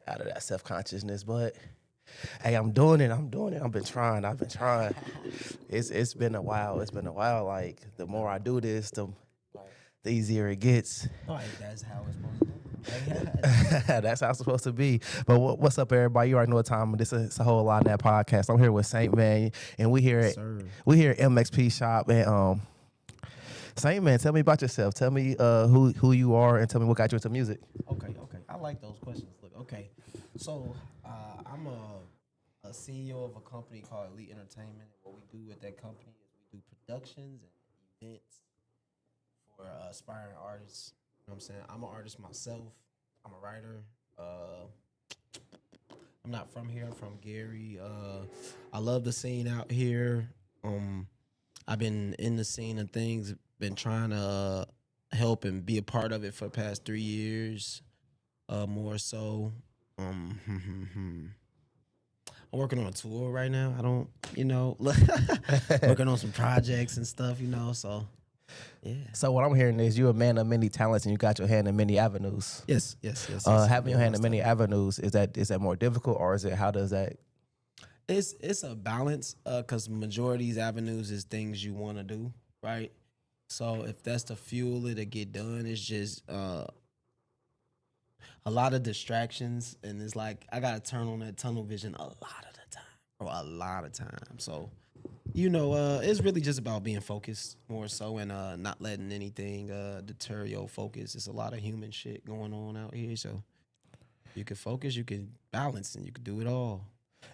out of that self-consciousness. But hey, I'm doing it. I've been trying. It's been a while. It's been a while. Like the more I do this, the easier it gets. Right, that's how it's supposed to be. That's how it's supposed to be. But what's up, everybody? You already know what time it is. It's a whole lot in that podcast. I'm here with Saint Man, and we here at MXP Shop. And Saint Man, tell me about yourself. Tell me who you are, and tell me what got you into music. Okay. I like those questions. Look, okay. So I'm a CEO of a company called Elite Entertainment. What we do with that company is we do productions and events for aspiring artists. You know what I'm saying? I'm an artist myself. I'm a writer. I'm not from here. I'm from Gary. I love the scene out here. I've been in the scene and things. Been trying to help and be a part of it for the past 3 years. More so. I'm working on a tour right now. I don't, working on some projects and stuff, so. Yeah. So what I'm hearing is you're a man of many talents and you got your hand in many avenues. Yes. Having your hand in many avenues, is that more difficult, or is it, how does that? It's a balance, because majority of these avenues is things you want to do, right? So if that's the fuel to get done, it's just a lot of distractions, and it's like I gotta turn on that tunnel vision a lot of the time, or a lot of time. So it's really just about being focused more so, and not letting anything deter your focus. It's a lot of human shit going on out here, so you can focus, you can balance, and you can do it all.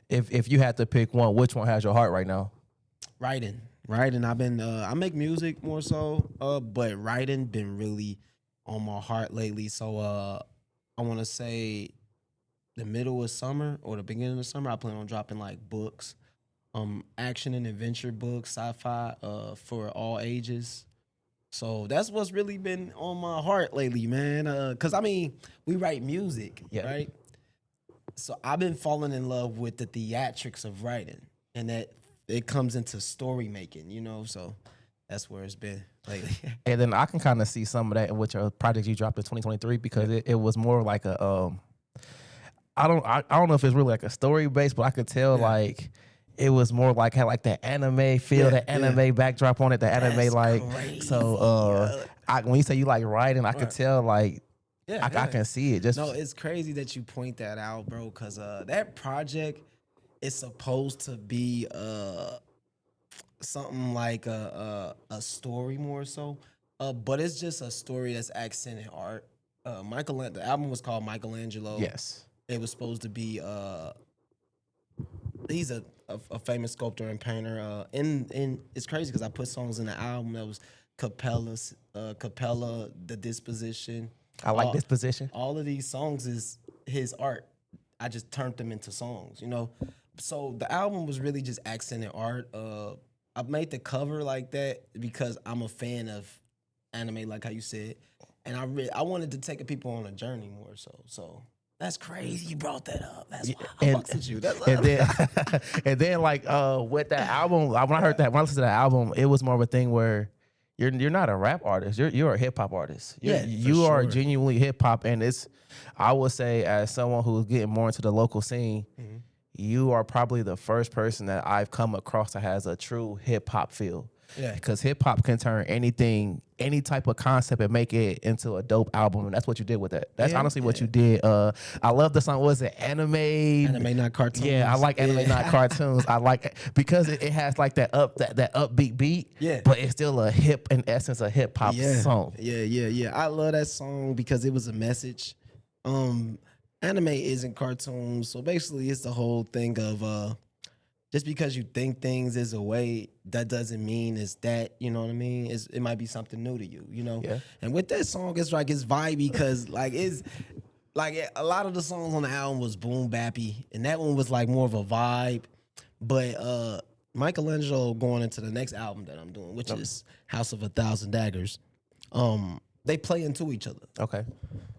If you had to pick one, which one has your heart right now? Writing. I've been I make music more so, but writing been really on my heart lately. So I want to say the middle of summer or the beginning of summer, I plan on dropping like books. Action and adventure books, sci-fi, for all ages. So that's what's really been on my heart lately, man. Cause we write music, right? So I've been falling in love with the theatrics of writing, and that it comes into story making, So that's where it's been lately. And then I can kind of see some of that in which your project you dropped in 2023, because it was more like a I don't know if it's really like a story based, but I could tell like. It was more like had like that anime feel, that anime backdrop on it, the anime That's like crazy. So when you say you like writing, I could tell like I can see it. No, it's crazy that you point that out, bro, because that project is supposed to be something like a story more so, but it's just a story that's accented art. The album was called Michelangelo. Yes, it was supposed to be he's a famous sculptor and painter. And it's crazy because I put songs in the album that was Capella, The Disposition. I like Disposition. All of these songs is his art. I just turned them into songs, So the album was really just accented art. I made the cover like that because I'm a fan of anime, like how you said, and I wanted to take people on a journey more so. So. That's crazy. You brought that up. That's why I fucks with you. And then like with that album, when I listened to that album, it was more of a thing where you're not a rap artist. You're a hip hop artist. You are genuinely hip hop, and I would say, as someone who's getting more into the local scene, you are probably the first person that I've come across that has a true hip hop feel. Yeah, because hip hop can turn anything, any type of concept, and make it into a dope album, and that's what you did with that. That's honestly what you did. I love the song. Was it anime, not cartoons? Yeah, I like anime, not cartoons. I like it because it has like that upbeat beat. Yeah, but it's still in essence, a hip hop song. Yeah. I love that song because it was a message. Anime isn't cartoons, so basically, it's the whole thing of. Just because you think things is a way, that doesn't mean it's that, you know what I mean? It might be something new to you, Yeah. And with that song, it's like it's vibey because it's like a lot of the songs on the album was boom bappy, and that one was like more of a vibe. But Michelangelo going into the next album that I'm doing, which is House of a Thousand Daggers, they play into each other. Okay.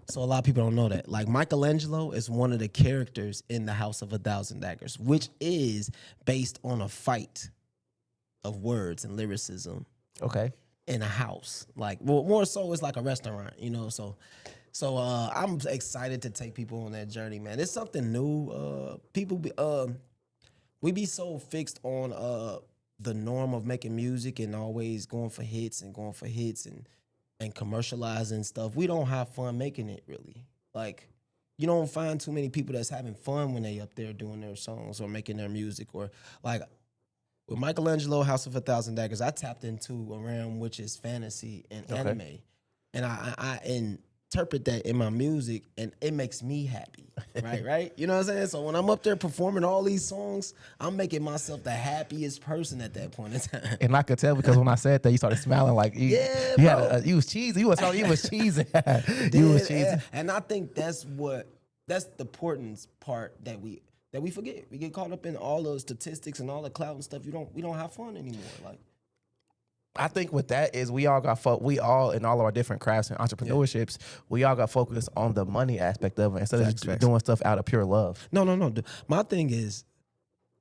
So a lot of people don't know that. Like Michelangelo is one of the characters in the House of a Thousand Daggers, which is based on a fight of words and lyricism. Okay. In a house. Like, well, more so it's like a restaurant, So So I'm excited to take people on that journey, man. It's something new. We be so fixed on the norm of making music and always going for hits and commercializing stuff. We don't have fun making it really. Like you don't find too many people that's having fun when they up there doing their songs or making their music or like with Michelangelo House of a Thousand Daggers, I tapped into a realm which is fantasy and anime. And I interpret that in my music and it makes me happy. Right? You know what I'm saying? So when I'm up there performing all these songs, I'm making myself the happiest person at that point in time. And I could tell because when I said that, you started smiling like you you was cheesy. You was cheesing. You was cheesy. And I think that's the important part that we forget. We get caught up in all the statistics and all the clout and stuff. We don't have fun anymore. Like I think with that is we all in all of our different crafts and entrepreneurships, we all got focused on the money aspect of it instead of just doing stuff out of pure love. No. My thing is,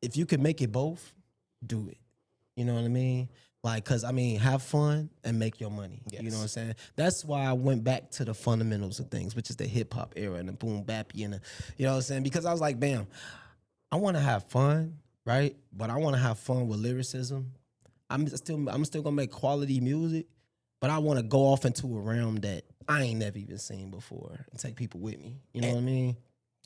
if you could make it both, do it. You know what I mean? Like, cause I mean, have fun and make your money. Yes. You know what I'm saying? That's why I went back to the fundamentals of things, which is the hip hop era and the boom bappy and the, you know what I'm saying? Because I was like, bam, I want to have fun, right? But I want to have fun with lyricism. I'm still gonna make quality music, but I want to go off into a realm that I ain't never even seen before and take people with me. You know what I mean?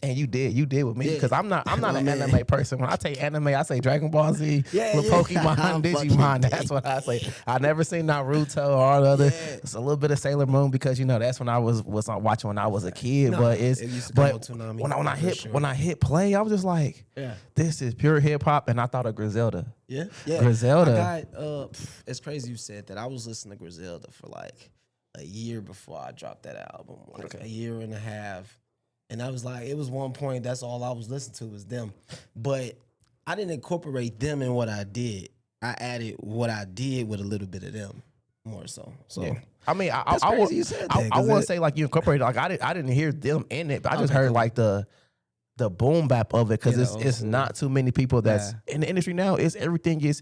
And you did with me because I'm not an anime person. When I say anime, I say Dragon Ball Z, Pokemon, Digimon. That's what I say. I never seen Naruto or all the other. It's a little bit of Sailor Moon because that's when I was watching when I was a kid. When I hit play, I was just like, this is pure hip hop, and I thought of Griselda. Yeah. Griselda. It's crazy you said that. I was listening to Griselda for like a year before I dropped that album, a year and a half. And I was like, it was one point, that's all I was listening to was them. But I didn't incorporate them in what I did. I added what I did with a little bit of them more so. So yeah. I mean, I wouldn't say like you incorporated, like I didn't hear them in it, but I just heard like the boom bap of it because it's not too many people that's in the industry now. Everything is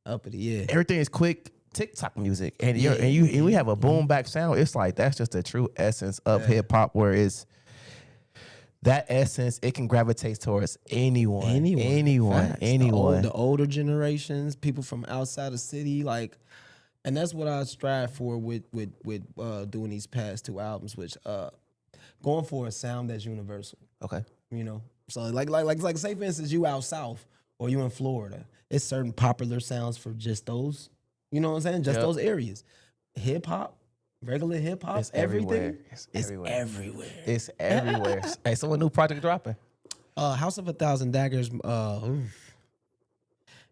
uppity, everything is quick TikTok music, and we have a boom bap sound. It's like that's just the true essence of hip hop, where it's that essence, it can gravitate towards anyone. The older generations, people from outside the city, like, and that's what I strive for with doing these past two albums, which going for a sound that's universal. Okay, so like say for instance you out south or you in Florida, it's certain popular sounds for just those. You know what I'm saying? Just those areas. Hip hop. Regular hip hop, everything. It's everywhere. Hey, so a new project dropping? House of a Thousand Daggers.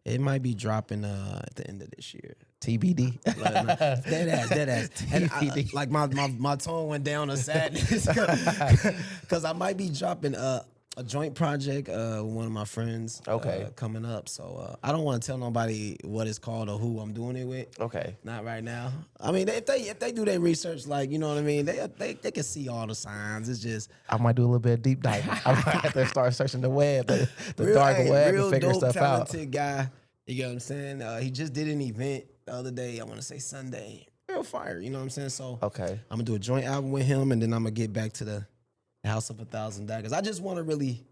It might be dropping at the end of this year. TBD. Dead ass. TBD. Like my tone went down to sadness because I might be dropping a joint project with one of my friends. Coming up. So I don't want to tell nobody what it's called or who I'm doing it with. Okay. Not right now. I mean, if they do their research, like, you know what I mean, they can see all the signs. It's just I might do a little bit of deep diving. I might have to start searching the web, the dark web, and figure stuff out. Real talented guy. You know what I'm saying? He just did an event the other day. I want to say Sunday. Real fire. You know what I'm saying? So I'm gonna do a joint album with him, and then I'm gonna get back to the House of a Thousand Daggers. I just want to really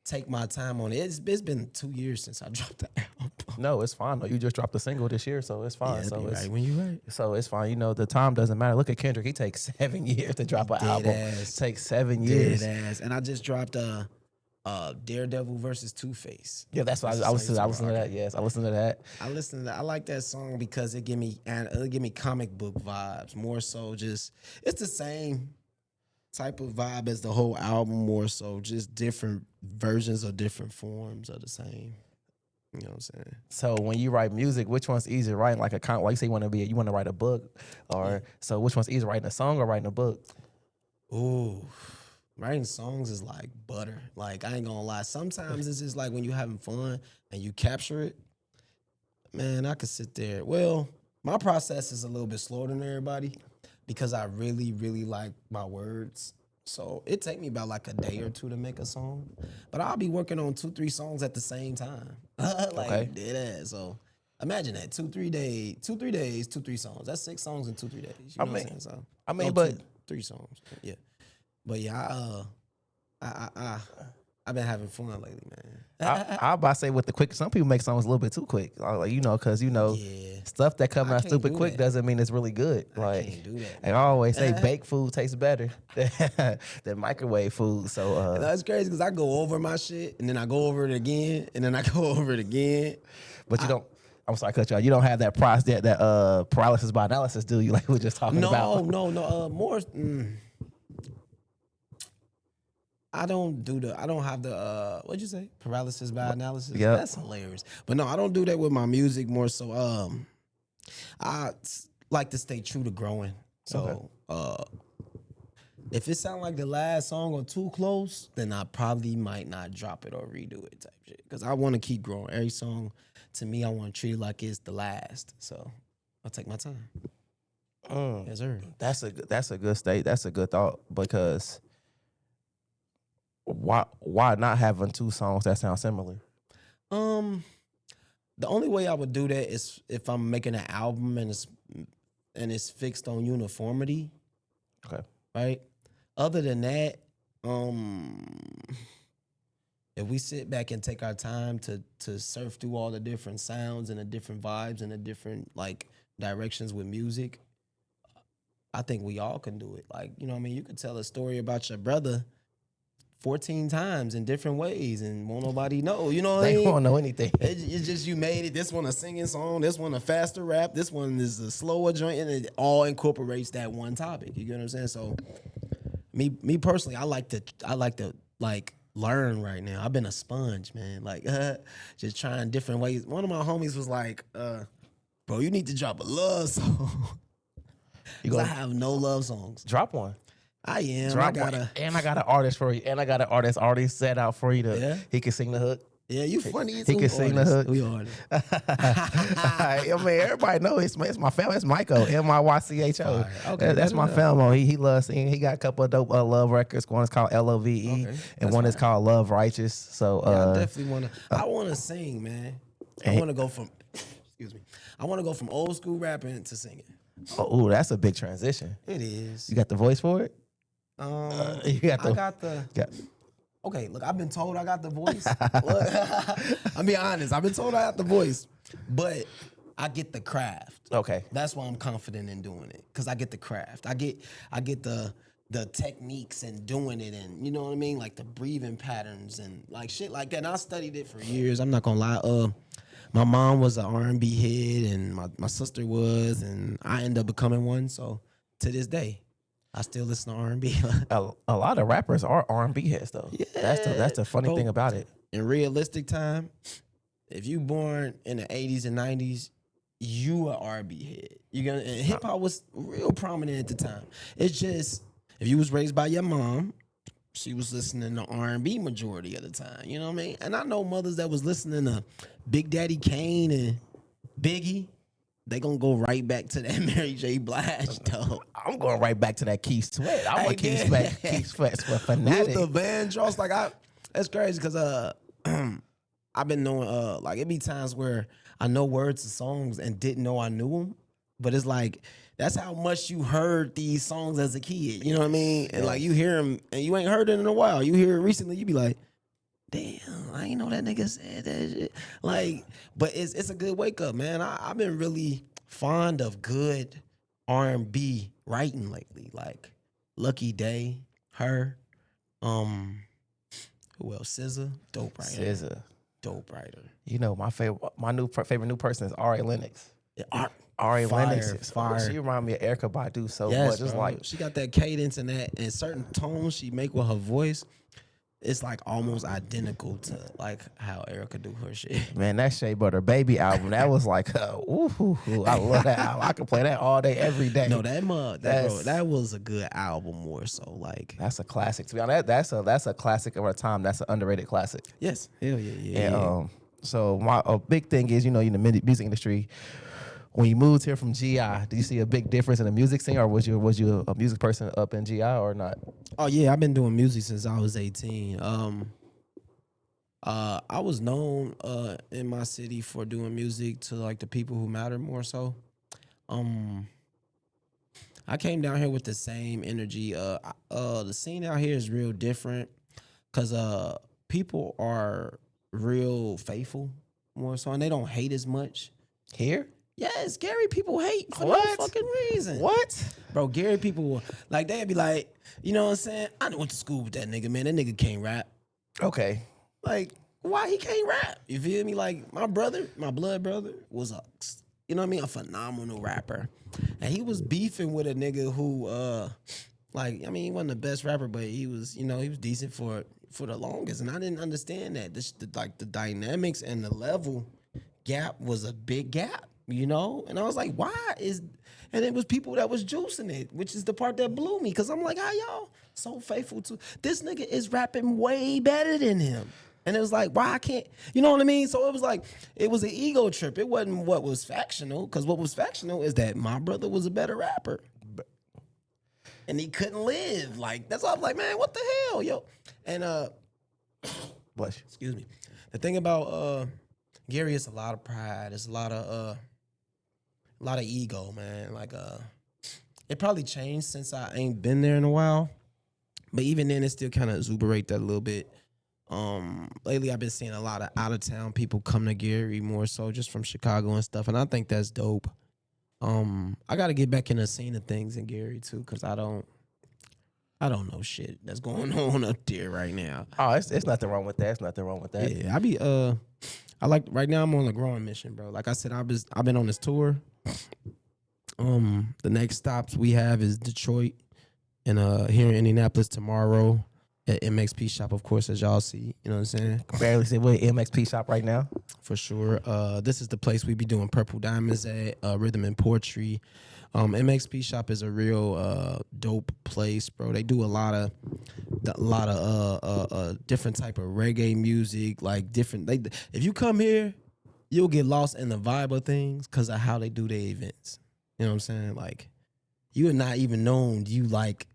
take my time on it. It's been 2 years since I dropped the album. No, it's fine. No, you just dropped a single this year, so it's fine. So it's right when you right. So it's fine. The time doesn't matter. Look at Kendrick. He takes 7 years to drop an album. It takes 7 years. Dead ass. And I just dropped Daredevil versus Two-Face. Yeah, that's what I listened to that. Yes, I listened to that. I like that song because it give me comic book vibes. More so just it's the same type of vibe as the whole album, more so just different versions or different forms of the same. You know what I'm saying? So when you write music, which one's easier writing? Like you say you want to write a book, or so which one's easier, writing a song or writing a book? Ooh, writing songs is like butter. Like I ain't gonna lie. Sometimes it's just like when you're having fun and you capture it. Man, I could sit there. Well, my process is a little bit slower than everybody because I really, really like my words. So it take me about like a day or two to make a song, but I'll be working on 2-3 songs at the same time. Dead ass. So imagine that 2-3 days, 2-3 songs. That's 6 songs in 2-3 days. You know what I'm saying? So 3 songs. Yeah, but yeah, I've been having fun lately, man. I about to say with the quick, some people make songs a little bit too quick. Like, because Yeah. stuff that come I out can't stupid do quick that. doesn't mean it's really good. I Like can't do that, I man. always say, baked food tastes better than microwave food. So That's crazy because I go over my shit and then I go over it again and then I go over it again. but you don't. I'm sorry, I cut you off. You don't have that process, that paralysis by analysis, do you? Like we were just talking about. No. More. I don't have the what'd you say? Paralysis by analysis. Yep. That's hilarious. But no, I don't do that with my music more so I like to stay true to growing. So if it sound like the last song or too close, then I probably might not drop it or redo it type shit. Cause I want to keep growing. Every song to me I want to treat it like it's the last. So I'll take my time. Yes, sir. That's a good state. That's a good thought because why not having 2 songs that sound similar? The only way I would do that is if I'm making an album and it's fixed on uniformity. Okay. Right? Other than that, if we sit back and take our time to surf through all the different sounds and the different vibes and the different like directions with music, I think we all can do it. Like, you know what I mean? You could tell a story about your brother 14 times in different ways and won't nobody know. You know what I mean? They won't know anything. It's just you made it. This one a singing song. This one a faster rap. This one is a slower joint, and it all incorporates that one topic. You get what I'm saying? So, me personally, I like to like learn right now. I've been a sponge, man. Like just trying different ways. One of my homies was like, "Bro, you need to drop a love song." Because I have no love songs. Drop one. I am. Drop one. And I got an artist for you. And I got an artist already set out for you to. He can sing the hook. Yeah, you funny. He can sing the hook. We artists. I mean, everybody know it's my family. It's Michael, Mycho. Okay, that's my family. He loves singing. He got a couple of dope love records. One is called Love, and one is called Love Righteous. So I definitely want to. I want to sing, man. I want to go from. Excuse me. I want to go from old school rapping to singing. Oh, that's a big transition. It is. You got the voice for it? I got the. Okay, look, I've been told I got the voice. Look, I'm being honest. I've been told I got the voice, but I get the craft. Okay, that's why I'm confident in doing it because I get the craft. I get the techniques and doing it, and you know what I mean, like the breathing patterns and like shit like that. And I studied it for years. I'm not gonna lie. My mom was an R&B head, and my sister was, and I ended up becoming one. So to this day, I still listen to R&B. a lot of rappers are R&B heads though. Yeah, that's the funny thing about it. In realistic time, if you born in the 80s and 90s, you a R&B head. And hip hop was real prominent at the time. It's just if you was raised by your mom, she was listening to R&B majority of the time. You know what I mean? And I know mothers that was listening to Big Daddy Kane and Biggie. They gonna go right back to that Mary J. Blige, though. I'm going right back to that Keith Sweat. I'm a Keith Sweat fanatic. With the Van Dross, like that's crazy because I've been knowing like it be times where I know words of songs and didn't know I knew them, but it's like that's how much you heard these songs as a kid. You know what I mean? And like you hear them and you ain't heard it in a while. You hear it recently, you be like, damn, I ain't know that nigga said that shit. Like, but it's a good wake up, man. I've been really fond of good R&B writing lately. Like Lucky Day, her, who else? SZA, dope writer. SZA, dope writer. You know, my favorite new person is Ari Lennox. Ari fire, Lennox is fire. She remind me of Erykah Badu so much. It's like she got that cadence and certain tones she make with her voice. It's like almost identical to like how Erykah do her shit. Man, that Shea Butter Baby album, that was like, I love that album. I could play that all day, every day. No, that was a good album more so. Like that's a classic. To be honest, that's a classic of our time. That's an underrated classic. Yes, hell yeah. And so a big thing is, in the music industry, when you moved here from GI, did you see a big difference in the music scene, or was you a music person up in GI or not? Oh yeah, I've been doing music since I was 18. I was known in my city for doing music to like the people who matter more so. I came down here with the same energy. The scene out here is real different because people are real faithful more so, and they don't hate as much. Here? Yes, Gary people hate for no What? fucking reason. What? Bro, Gary people, like, they'd be like, you know what I'm saying? I went to school with that nigga, man. That nigga can't rap. Okay. Like, why he can't rap? You feel me? Like, my brother, my blood brother, was you know what I mean? A phenomenal rapper. And he was beefing with a nigga who, like, I mean, he wasn't the best rapper, but he was, you know, he was decent for the longest. And I didn't understand that. The dynamics and the level gap was a big gap, you know? And I was like, and it was people that was juicing it, which is the part that blew me. Cause I'm like, how y'all so faithful to this nigga is rapping way better than him. And it was like, why I can't, you know what I mean? So it was like, it was an ego trip. It wasn't what was factional, because what was factional is that my brother was a better rapper. And he couldn't live. Like, that's why I was like, man, what the hell, yo? And Bless you. excuse me. The thing about Gary is a lot of pride. It's a lot of ego, man. Like it probably changed since I ain't been there in a while. But even then, it still kind of exuberate that a little bit. Lately I've been seeing a lot of out of town people come to Gary more so just from Chicago and stuff, and I think that's dope. I got to get back in the scene of things in Gary too, because I don't know shit that's going on up there right now. Oh, it's nothing wrong with that. It's nothing wrong with that. Yeah, I like right now I'm on a growing mission, bro. Like I said, I've been on this tour. The next stops we have is Detroit and here in Indianapolis tomorrow. At MXP Shop, of course, as y'all see. You know what I'm saying? Barely see we're at MXP Shop right now. For sure. This is the place we be doing Purple Diamonds at, Rhythm and Poetry. MXP Shop is a real dope place, bro. They do a lot of different type of reggae music, like different. If you come here, you'll get lost in the vibe of things because of how they do their events. You know what I'm saying? Like, you are not even known you like,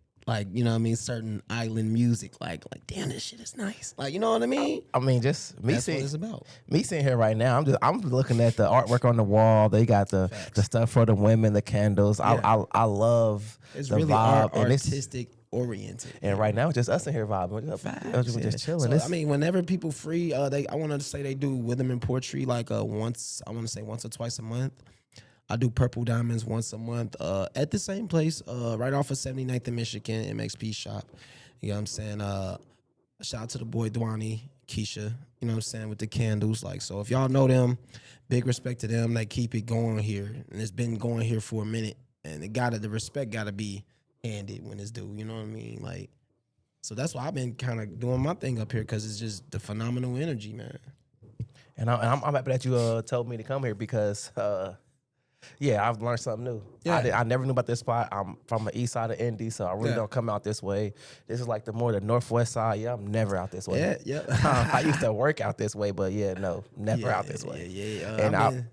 you know what I mean, certain island music, like damn, this shit is nice. Like, you know what I mean? I mean, just me That's seeing what it's about. Me sitting here right now. I'm looking at the artwork on the wall. They got the stuff for the women, the candles. Yeah. I love It's the really vibe and artistic oriented. And right now, it's just us in here vibing. We're just chilling. So, I mean, whenever people free, I want to say they do Rhythm and Poetry like once or twice a month. I do Purple Diamonds once a month at the same place, right off of 79th and Michigan, MXP Shop. You know what I'm saying? Shout out to the boy Dwani, Keisha, you know what I'm saying, with the candles. Like, so if y'all know them, big respect to them. They keep it going here. And it's been going here for a minute. And the respect gotta be handed when it's due, you know what I mean? Like, so that's why I've been kind of doing my thing up here, because it's just the phenomenal energy, man. And I'm happy that you told me to come here because yeah, I've learned something new. Yeah. I never knew about this spot. I'm from the east side of Indy, so I really don't come out this way. This is like the northwest side. Yeah, I'm never out this way. Yeah. I used to work out this way, but yeah, no, never out this way. Yeah. And I've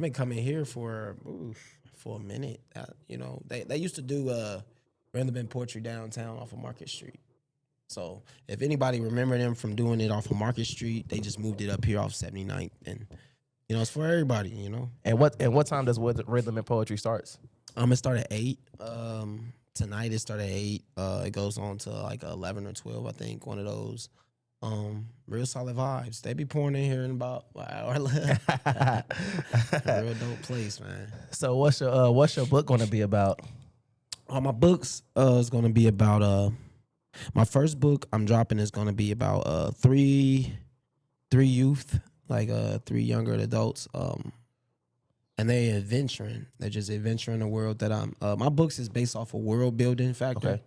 been coming here for a minute. You know, they used to do Rhythm and Poetry downtown off of Market Street. So if anybody remember them from doing it off of Market Street, they just moved it up here off 79th, and you know, it's for everybody, you know. And what time does Rhythm and Poetry starts? It started at 8. Tonight it started at 8. It goes on to like 11 or 12, I think, one of those. Real solid vibes. They be pouring in here in about an hour left. Real dope place, man. So what's your book gonna be about? My books is gonna be about my first book I'm dropping is gonna be about three youth, like 3 younger adults, and they're adventuring. They're just adventuring the world that I'm. My books is based off a world building factor. Okay.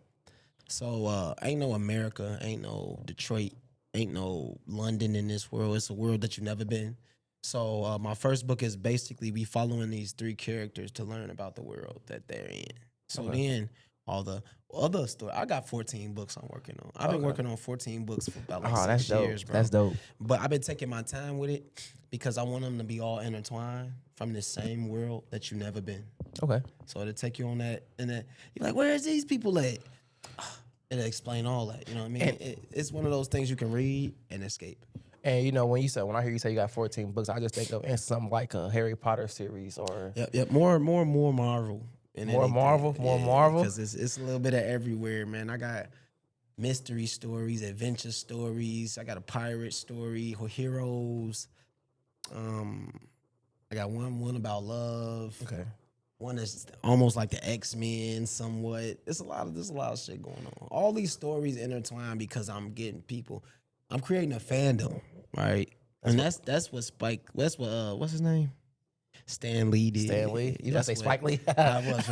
So ain't no America, ain't no Detroit, ain't no London in this world. It's a world that you've never been. So my first book is basically we following these 3 characters to learn about the world that they're in. So then all the other story. I got 14 books I'm working on. I've been working on 14 books for about like 6 years, bro. That's dope. But I've been taking my time with it because I want them to be all intertwined from the same world that you've never been. Okay. So it'll take you on that, and then you're like, where is these people at? It'll explain all that. You know what I mean? It's one of those things you can read and escape. And you know, when I hear you say you got 14 books, I just think of in something like a Harry Potter series or Yep. More Marvel More Marvel, more Marvel. Because it's a little bit of everywhere, man. I got mystery stories, adventure stories. I got a pirate story, heroes. I got one about love. Okay. One that's almost like the X-Men, somewhat. There's a lot of shit going on. All these stories intertwine because I'm getting people. I'm creating a fandom, right? That's what Spike. That's what what's his name? Stan Lee did. Stan Lee? You gonna say Spike Lee? I was.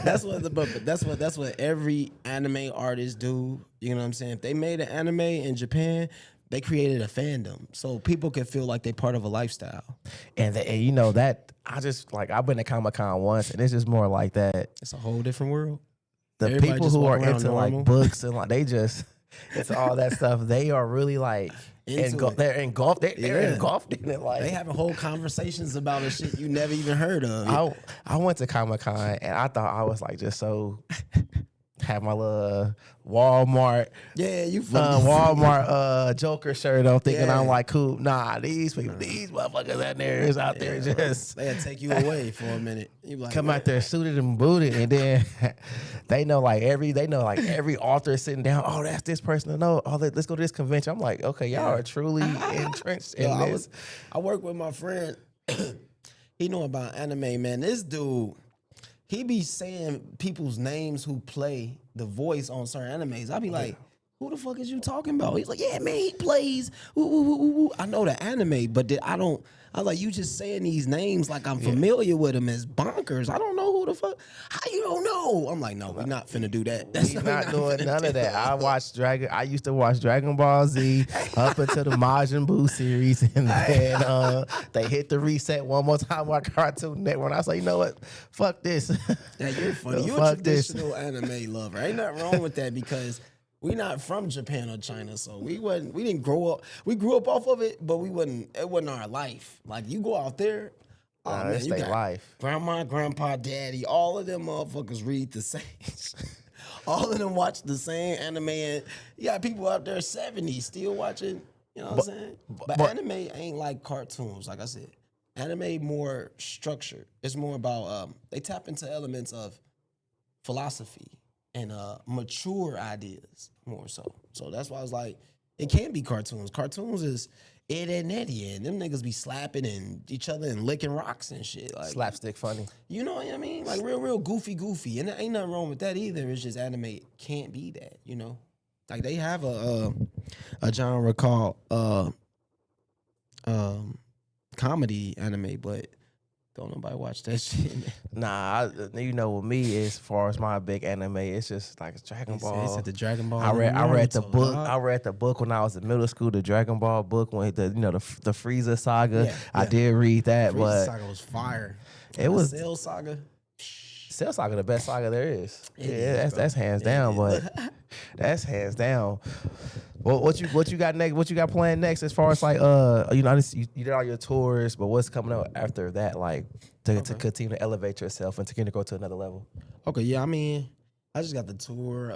That's what every anime artist do. You know what I'm saying? If they made an anime in Japan, they created a fandom so people can feel like they're part of a lifestyle. And you know that I've been to Comic-Con once, and it's just more like that. It's a whole different world. The Everybody people who are into normal. like books and like it's all that stuff. They are really like they're engulfed. They're engulfed in it. Like they having whole conversations about a shit you never even heard of. I went to Comic-Con and I thought I was like just so have my little Walmart, Joker shirt on, thinking I'm like cool. Nah, these people, these motherfuckers out there is out there just they'll take you away for a minute. You like, come out there suited and booted, and then they know like every author sitting down. Oh, that's this person to know. Oh, let's go to this convention. I'm like, okay, y'all are truly entrenched in this. I work with my friend. He know about anime, man. This dude. He be saying people's names who play the voice on certain animes. I be like, who the fuck is you talking about? He's like, yeah, man, he plays. I know the anime, but I don't. I was like, you just saying these names like I'm familiar with them as bonkers. I don't know who the fuck. How you don't know? I'm like, no, we're not finna do that. We're not doing none of that. I used to watch Dragon Ball Z up until the Majin Buu series, and then they hit the reset one more time on Cartoon Network. And I was like, you know what? Fuck this. Yeah, you're funny. You're a traditional anime lover. Ain't nothing wrong with that because we not from Japan or China, so we didn't grow up. We grew up off of it, but it wasn't our life. Like you go out there, man, it's their life. Grandma, grandpa, daddy, all of them motherfuckers read the same. All of them watch the same anime. And you got people out there 70 still watching, you know what I'm saying? But anime ain't like cartoons, like I said. Anime more structured. It's more about they tap into elements of philosophy and mature ideas more so. So that's why I was like, it can't be cartoons. Cartoons is Ed, Edd and Eddy, and them niggas be slapping and each other and licking rocks and shit. Like slapstick funny. You know what I mean? Like real goofy. And there ain't nothing wrong with that either. It's just anime can't be that, you know? Like they have a genre called comedy anime, but don't nobody watch that shit. Nah, you know, with me, as far as my big anime, it's just like Dragon Ball. It's the Dragon Ball. I read the book. I read the book when I was in middle school. The Dragon Ball book, when the Frieza saga. Yeah. I did read that, Frieza saga was fire. It was Cell Saga. Cell Saga, the best saga there is. That's hands down. But that's hands down. Well, what you got next? What you got planned next? As far as like you did all your tours, but what's coming up after that? Like to continue to elevate yourself and to continue to go to another level. Okay, yeah. I mean, I just got the tour.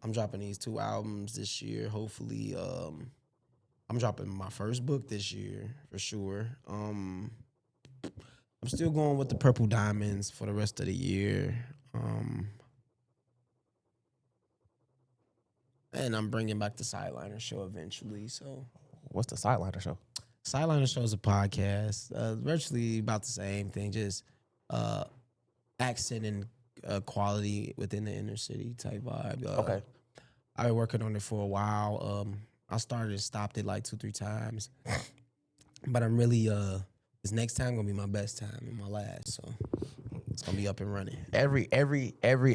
I'm dropping these 2 albums this year. Hopefully, I'm dropping my first book this year for sure. I'm still going with the Purple Diamonds for the rest of the year. And I'm bringing back the Sideliner Show eventually. So, what's the Sideliner Show? Sideliner Show is a podcast, virtually about the same thing, just accent and quality within the inner city type vibe. Okay. I've been working on it for a while. I started and stopped it like 2-3 times, but I'm really this next time gonna be my best time and my last, so it's gonna be up and running. Every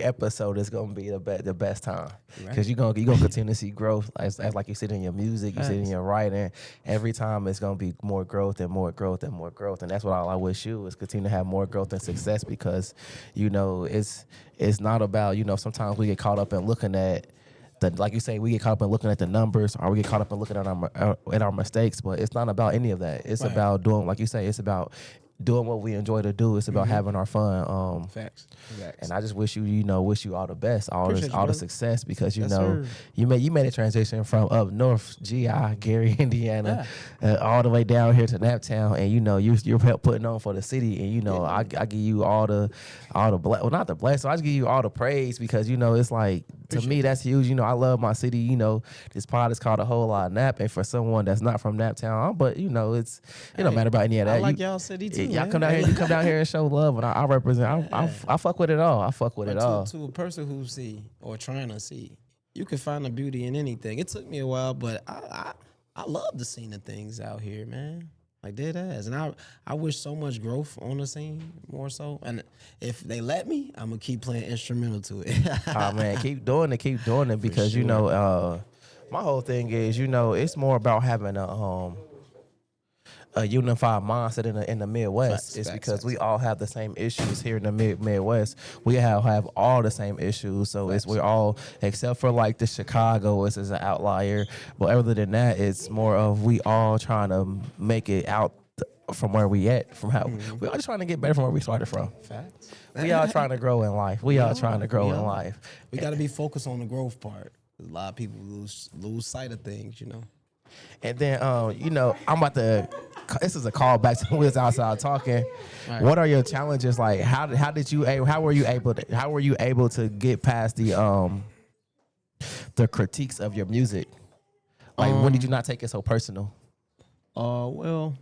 episode is gonna be the best time because you're gonna continue to see growth. As like you said in your music, you said in your writing. Every time it's gonna be more growth and more growth and more growth, and that's what I wish you is continue to have more growth and success because it's not about sometimes we get caught up in looking at. Like you say, we get caught up in looking at the numbers, or we get caught up in looking at our mistakes. But it's not about any of that. It's about doing, like you say, it's about doing what we enjoy to do. It's about having our fun. Facts. And I just wish you all the best, all the success, because you made a transition from up north, GI, Gary, Indiana, all the way down here to Naptown, and you're putting on for the city, and I give you all the not the blessing, I just give you all the praise, because it's like, to me, that's huge. I love my city. This pod is called A Whole Lot of Nap, and for someone that's not from Naptown, but it don't matter about any of that. I like y'all city too. Y'all come down here. You come down here and show love, and I represent. I fuck with it all. I fuck with it all. To a person who see or trying to see, you can find the beauty in anything. It took me a while, but I love the scene of things out here, man. Like dead ass, and I wish so much growth on the scene more so. And if they let me, I'm gonna keep playing instrumental to it. Oh man, keep doing it, because my whole thing is it's more about having a unified mindset in the Midwest. It's because we all have the same issues here in the Midwest. We have all the same issues. So we're all, except for like the Chicago is an outlier. But other than that, it's more of we all trying to make it out from where we at, from how we all just trying to get better from where we started from. Facts. We all trying to grow in life. We all trying to grow in life. We got to be focused on the growth part. A lot of people lose sight of things, And then, I'm about to. This is a call back to when we was outside talking. Right. What are your challenges? Like, how were you able to get past the critiques of your music? Like, when did you not take it so personal? Well,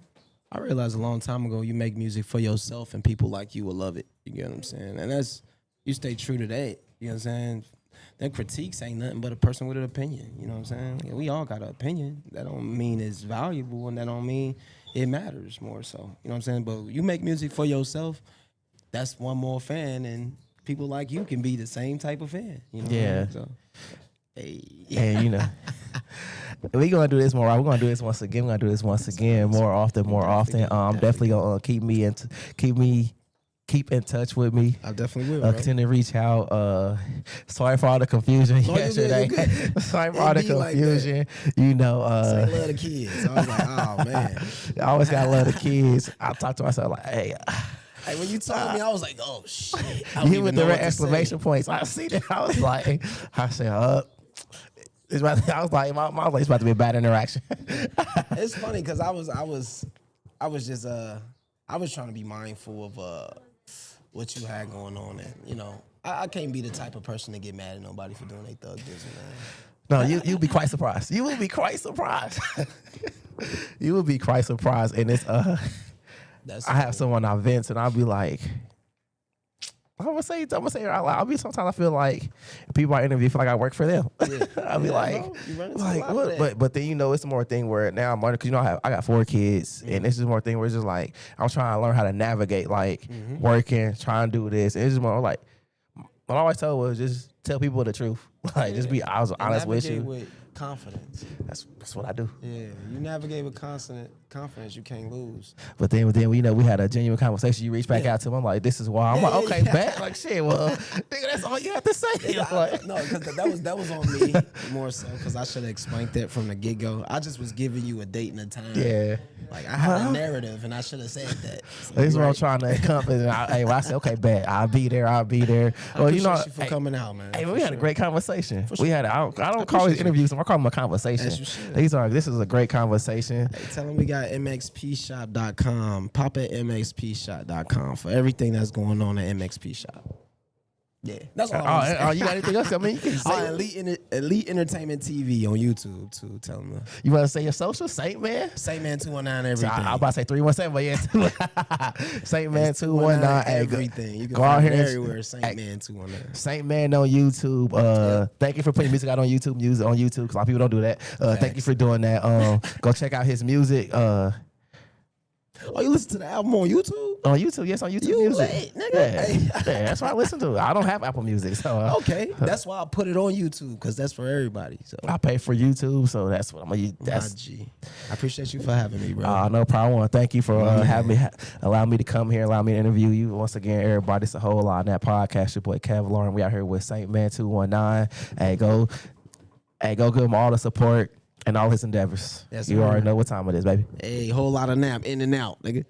I realized a long time ago, you make music for yourself, and people like you will love it. You get what I'm saying? And you stay true to that. You know what I'm saying? Them critiques ain't nothing but a person with an opinion. You know what I'm saying? We all got an opinion. That don't mean it's valuable, and that don't mean it matters more so. You know what I'm saying? But you make music for yourself, that's one more fan, and people like you can be the same type of fan. Yeah. So, hey. And we're gonna do this more. We're gonna do this once again. We're gonna do this once again, more often. I'm definitely gonna keep in touch with me. I definitely will. Continue to reach out. Sorry for all the confusion yesterday. Sorry for all the confusion. Like I love the kids. I was like, oh man. I always gotta love the kids. I talk to myself like, hey. Hey, when you told me, I was like, oh shit. You with the red exclamation points. I see that. I was like, I said, I was like, my life is about to be a bad interaction. It's funny because I was trying to be mindful of what you had going on, and I can't be the type of person to get mad at nobody for doing their thug business, man. No, you'll be quite surprised. You will be quite surprised. You will be quite surprised, and it's I have someone I vent, and I'll be like, I'm gonna say it out loud. I'll be sometimes I feel like people I interview feel like I work for them. Yeah. I'll be what? But then it's more thing where now I'm learning, because I got 4 kids, and this is more thing where it's just like I'm trying to learn how to navigate working, trying to do this. It's just more like what I always told was just tell people the truth. Like just be honest with you. With confidence. That's what I do. Yeah, you navigate with confidence. You can't lose. But then we had a genuine conversation. You reach back out to him. I'm like, this is why. I'm like, okay, bet. Like shit. Well, nigga, that's all you have to say. No, because that was on me more so, because I should have explained that from the get go. I just was giving you a date and a time. Yeah. Like I had a narrative, and I should have said that. So this is what I'm trying to encompass. And I said, okay, bet. I'll be there. Well, you for coming out, man. Hey, we had a great conversation. We had. I don't call these interviews. I call them a conversation. This is a great conversation. Hey, tell them we got MXPShop.com. Pop at MXPShop.com for everything that's going on at MXP Shop. Yeah, that's all. You got anything else? I mean, you can say Elite Entertainment TV on YouTube too. Tell them. You want to say your social? Saintman? Saintman219 everything. I was about to say 317, but yeah, Saintman219 everything. You can go out here everywhere. Saintman219. Saintman on YouTube. Thank you for putting music out on YouTube. Because a lot of people don't do that. Thank you for doing that. Go check out his music. Oh, you listen to the album on YouTube? On YouTube, yes, on YouTube Music. Late, nigga. Yeah, that's what I listen to. I don't have Apple Music, so okay. That's why I put it on YouTube, because that's for everybody. So I pay for YouTube, so that's what I'm gonna use. That's G. I appreciate you for having me, bro. No problem. I want to thank you for allowing me to come here, allow me to interview you once again. Everybody, it's a whole lot on that podcast. Your boy Kevlar, and we out here with Saintman219. Hey, go give him all the support and all his endeavors. Yes, you already know what time it is, baby. Hey, whole lot of nap in and out, nigga.